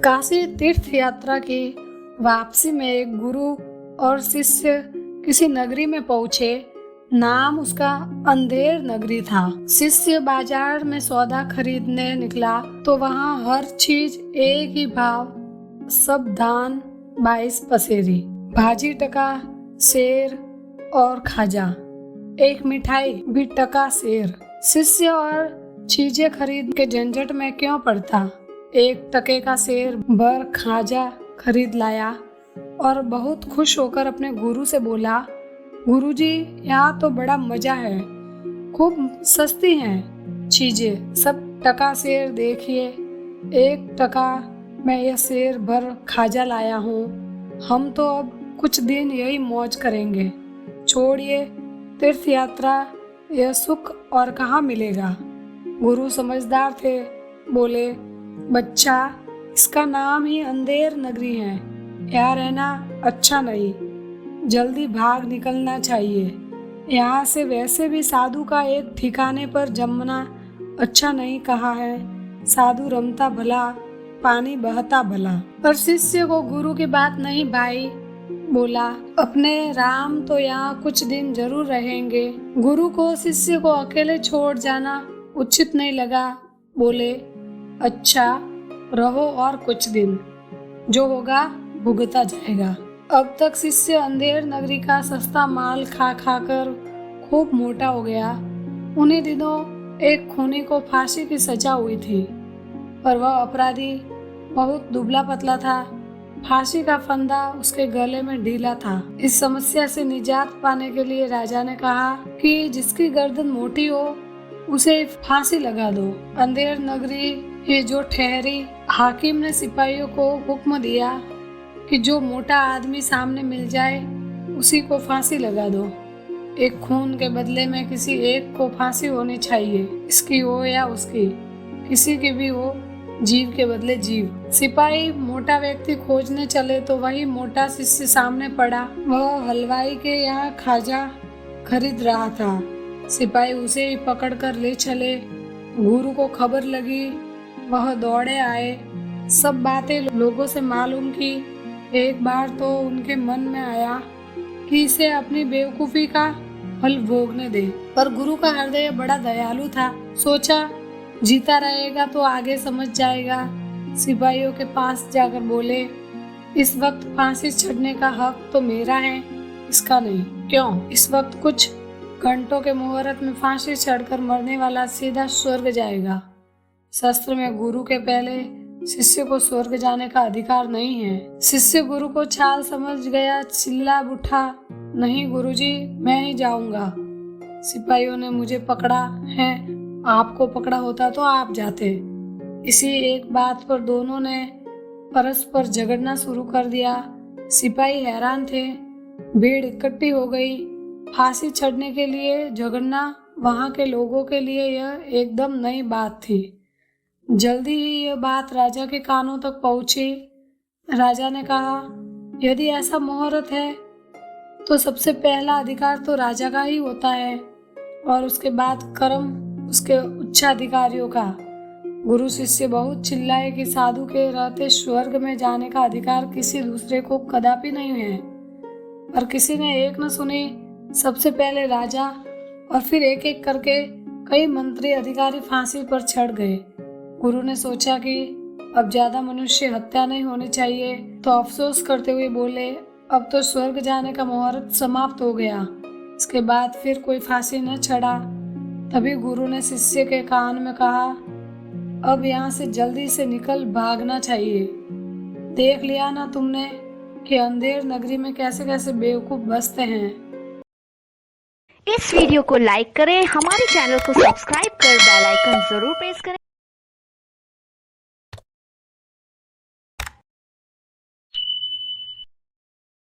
काशी तीर्थ यात्रा की वापसी में एक गुरु और शिष्य किसी नगरी में पहुंचे। नाम उसका अंधेर नगरी था। शिष्य बाजार में सौदा खरीदने निकला तो वहाँ हर चीज एक ही भाव, सब दान 22 पसेरी, भाजी टका शेर और खाजा, एक मिठाई भी टका शेर। शिष्य और चीजें खरीद के झंझट में क्यों पड़ता, एक टके का शेर भर खाजा खरीद लाया और बहुत खुश होकर अपने गुरु से बोला, गुरुजी यहाँ तो बड़ा मजा है, खूब सस्ती हैं चीजें, सब टका शेर देखिए, 1 टका मैं यह शेर भर खाजा लाया हूँ। हम तो अब कुछ दिन यही मौज करेंगे, छोड़िए तीर्थ यात्रा, यह सुख और कहाँ मिलेगा। गुरु समझदार थे, बोले, बच्चा इसका नाम ही अंधेर नगरी है, यहाँ रहना अच्छा नहीं, जल्दी भाग निकलना चाहिए। यहाँ से वैसे भी साधु का एक ठिकाने पर जमना अच्छा नहीं कहा है, साधु रमता भला पानी बहता भला। पर शिष्य को गुरु की बात नहीं भाई, बोला, अपने राम तो यहाँ कुछ दिन जरूर रहेंगे। गुरु को शिष्य को अकेले छोड़ जाना उचित नहीं लगा, बोले, अच्छा रहो और कुछ दिन, जो होगा भुगता जाएगा। अब तक शिष्य अंधेर नगरी का सस्ता माल खा खा कर खूब मोटा हो गया। उन्हीं दिनों एक खूनी को फांसी की सजा हुई थी, पर वह अपराधी बहुत दुबला पतला था, फांसी का फंदा उसके गले में ढीला था। इस समस्या से निजात पाने के लिए राजा ने कहा कि जिसकी गर्दन मोटी हो उसे फांसी लगा दो। अंधेर नगरी ये जो ठहरी, हाकिम ने सिपाहियों को हुक्म दिया कि जो मोटा आदमी सामने मिल जाए उसी को फांसी लगा दो। एक खून के बदले में किसी एक को फांसी होनी चाहिए, इसकी हो या उसकी, किसी की भी हो, जीव के बदले जीव। सिपाही मोटा व्यक्ति खोजने चले तो वही मोटा शिष्य सामने पड़ा। वह हलवाई के यहाँ खाजा खरीद रहा था। सिपाही उसे ही पकड़कर ले चले। गुरु को खबर लगी, वह दौड़े आए, सब बातें लोगों से मालूम की। एक बार तो उनके मन में आया कि इसे अपनी बेवकूफी का फल भोगने दे, पर गुरु का हृदय बड़ा दयालु था। सोचा जीता रहेगा तो आगे समझ जाएगा। सिपाहियों के पास जाकर बोले, इस वक्त फांसी चढ़ने का हक तो मेरा है, इसका नहीं। क्यों? इस वक्त कुछ घंटों के मुहूर्त में फांसी चढ़कर मरने वाला सीधा स्वर्ग जाएगा। शास्त्र में गुरु के पहले शिष्य को स्वर्ग जाने का अधिकार नहीं है। शिष्य गुरु को चाल समझ गया, चिल्ला उठा, नहीं गुरुजी, मैं ही जाऊंगा। सिपाहियों ने मुझे पकड़ा है, आपको पकड़ा होता तो आप जाते। इसी एक बात पर दोनों ने परस्पर झगड़ना शुरू कर दिया। सिपाही हैरान थे, भीड़ इकट्ठी हो गई। फांसी चढ़ने के लिए झगड़ना वहां के लोगों के लिए यह एकदम नई बात थी। जल्दी ही यह बात राजा के कानों तक पहुंची। राजा ने कहा, यदि ऐसा मुहूर्त है तो सबसे पहला अधिकार तो राजा का ही होता है और उसके बाद कर्म उसके उच्चाधिकारियों का। गुरु शिष्य बहुत चिल्लाए कि साधु के रहते स्वर्ग में जाने का अधिकार किसी दूसरे को कदापि नहीं है, पर किसी ने एक न सुनी। सबसे पहले राजा और फिर एक एक करके कई मंत्री अधिकारी फांसी पर चढ़ गए। गुरु ने सोचा कि अब ज्यादा मनुष्य हत्या नहीं होनी चाहिए, तो अफसोस करते हुए बोले, अब तो स्वर्ग जाने का मुहूर्त समाप्त हो गया। इसके बाद फिर कोई फांसी न चढ़ा। तभी गुरु ने शिष्य के कान में कहा, अब यहाँ से जल्दी से निकल भागना चाहिए। देख लिया ना तुमने कि अंधेर नगरी में कैसे कैसे बेवकूफ बसते हैं। इस वीडियो को लाइक करें, हमारे चैनल को सब्सक्राइब कर बेल आइकन जरूर प्रेस करें।